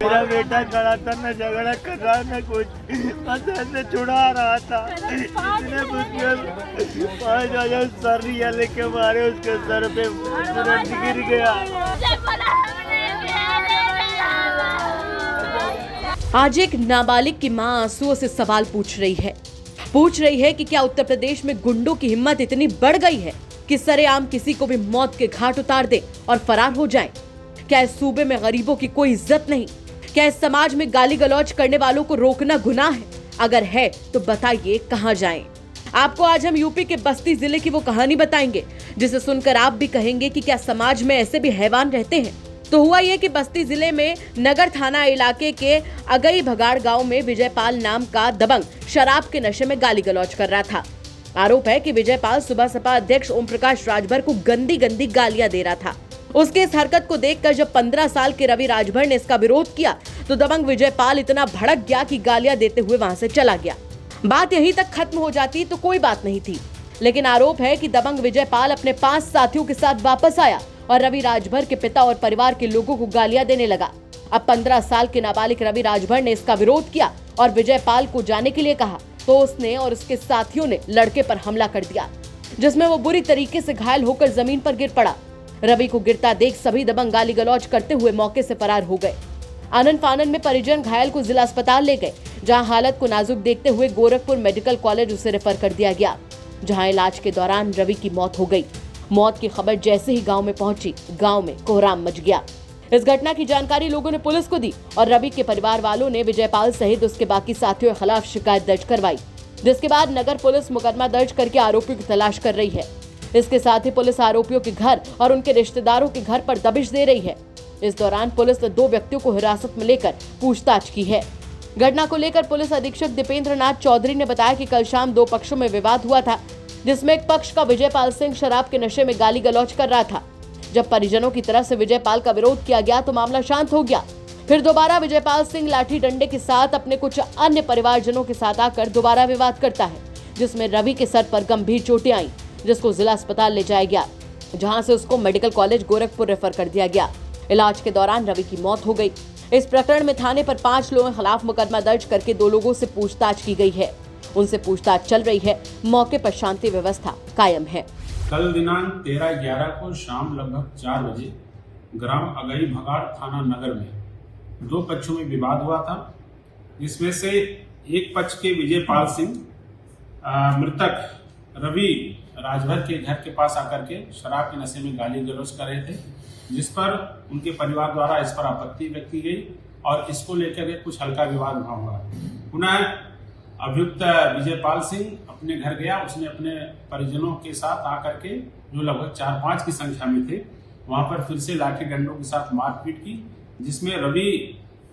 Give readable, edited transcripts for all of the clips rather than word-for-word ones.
मेरा बेटा खड़ा था, न झगड़ा कर रहा न कुछ, बस ऐसे छुड़ा रहा था। इसने मुझे 5,000 सरिया लेके मारे, उसके सर पे तुरंत गिर गया। आज एक नाबालिग की मां आंसुओं से सवाल पूछ रही है कि क्या उत्तर प्रदेश में गुंडों की हिम्मत इतनी बढ़ गई है कि सरेआम किसी को भी मौत के घाट उतार दे और फरार हो जाएं? क्या इस सूबे में गरीबों की कोई इज्जत नहीं? क्या इस समाज में गाली गलौज करने वालों को रोकना गुनाह है? अगर है तो बताइए कहां जाएं? आपको आज हम यूपी के बस्ती जिले की वो कहानी बताएंगे जिसे सुनकर आप भी कहेंगे कि क्या समाज में ऐसे भी हैवान रहते हैं। तो हुआ ये कि बस्ती जिले में नगर थाना इलाके के अगई भगाड़ गांव में विजयपाल नाम का दबंग शराब के नशे में गाली गलौज कर रहा था। आरोप है कि विजयपाल सुबह सपा अध्यक्ष ओम प्रकाश राजभर को गंदी गंदी गालियां दे रहा था। उसके इस हरकत को देखकर जब 15 साल के रवि राजभर ने इसका विरोध किया तो दबंग विजयपाल इतना भड़क गया कि गालियां देते हुए वहां से चला गया। बात यहीं तक खत्म हो जाती तो कोई बात नहीं थी, लेकिन आरोप है कि दबंग विजयपाल अपने 5 साथियों के साथ वापस आया और रवि राजभर के पिता और परिवार के लोगों को गालियां देने लगा। अब 15 साल के नाबालिग रवि राजभर ने इसका विरोध किया और विजयपाल को जाने के लिए कहा तो उसने और उसके साथियों ने लड़के पर हमला कर दिया, जिसमें वो बुरी तरीके से घायल होकर जमीन पर गिर पड़ा। रवि को गिरता देख सभी दबंग गाली गलौज करते हुए मौके से फरार हो गए। आनन फानन में परिजन घायल को जिला अस्पताल ले गए, जहां हालत को नाजुक देखते हुए गोरखपुर मेडिकल कॉलेज उसे रेफर कर दिया गया, जहां इलाज के दौरान रवि की मौत हो गई। मौत की खबर जैसे ही गांव में पहुंची, गांव में कोहराम मच गया। इस घटना की जानकारी लोगों ने पुलिस को दी और रवि के परिवार वालों ने विजयपाल सहित उसके बाकी साथियों के खिलाफ शिकायत दर्ज करवाई, जिसके बाद नगर पुलिस मुकदमा दर्ज करके आरोपियों की तलाश कर रही है। इसके साथ ही पुलिस आरोपियों के घर और उनके रिश्तेदारों के घर पर दबिश दे रही है। इस दौरान पुलिस ने 2 व्यक्तियों को हिरासत में लेकर पूछताछ की है। घटना को लेकर पुलिस अधीक्षक दीपेंद्र नाथ चौधरी ने बताया कि कल शाम 2 पक्षों में विवाद हुआ था, जिसमें एक पक्ष का विजयपाल सिंह शराब के नशे में गाली गलौज कर रहा था। जब परिजनों की तरफ से विजयपाल का विरोध किया गया तो मामला शांत हो गया। फिर दोबारा विजयपाल सिंह लाठी डंडे के साथ अपने कुछ अन्य परिवारजनों के साथ आकर दोबारा विवाद करता है, जिसमें रवि के सर पर गंभीर चोटें आई, जिसको जिला अस्पताल ले जाया गया, जहां से उसको मेडिकल कॉलेज गोरखपुर रेफर कर दिया गया। इलाज के दौरान रवि की मौत हो गई। इस प्रकरण में थाने पर 5 लोगों के खिलाफ मुकदमा दर्ज करके 2 लोगों से पूछताछ की गई है। उनसे पूछताछ चल रही है। मौके पर शांति व्यवस्था कायम है। कल दिनांक 13/11 को शाम लगभग 4 बजे ग्राम अगई भगाड़ थाना नगर में 2 पक्षों में विवाद हुआ था, जिसमें से एक पक्ष के विजयपाल सिंह मृतक रवि राजभर के घर के पास आकर के शराब के नशे में गाली गलौज कर रहे थे, जिस पर उनके परिवार द्वारा इस पर आपत्ति व्यक्त की गई और इसको लेकर के कुछ हल्का विवाद हुआ। पुनः अभियुक्त विजयपाल सिंह अपने घर गया। उसने अपने परिजनों के साथ आकर के, जो लगभग 4-5 की संख्या में थे, वहां पर फिर से लाठी डंडों के साथ मारपीट की, जिसमें रवि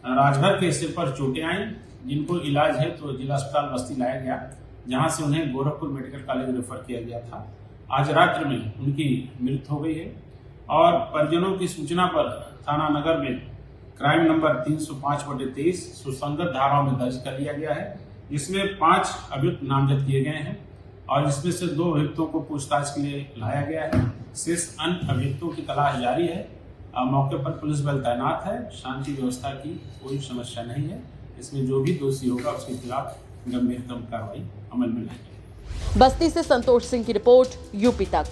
राजभर के सिर पर चोटें आई, जिनको इलाज है तो जिला अस्पताल बस्ती लाया गया, जहां से उन्हें गोरखपुर मेडिकल कॉलेज रेफर किया गया था। आज रात्रि में उनकी मृत्यु हो गई है और परिजनों की सूचना पर थाना नगर में क्राइम नंबर 305/23 सुसंगत धाराओं में दर्ज कर लिया गया है, जिसमें 5 अभियुक्त नामजद किए गए हैं और जिसमें से 2 अभियुक्तों को पूछताछ के लिए लाया गया है। शेष अन्य अभियुक्तों की तलाश जारी है। मौके पर पुलिस बल तैनात है। शांति व्यवस्था की कोई समस्या नहीं है। इसमें जो भी दोषी होगा उसके खिलाफ गंभीरतम कार्रवाई अमल में लाएगी। बस्ती से संतोष सिंह की रिपोर्ट, यूपी तक।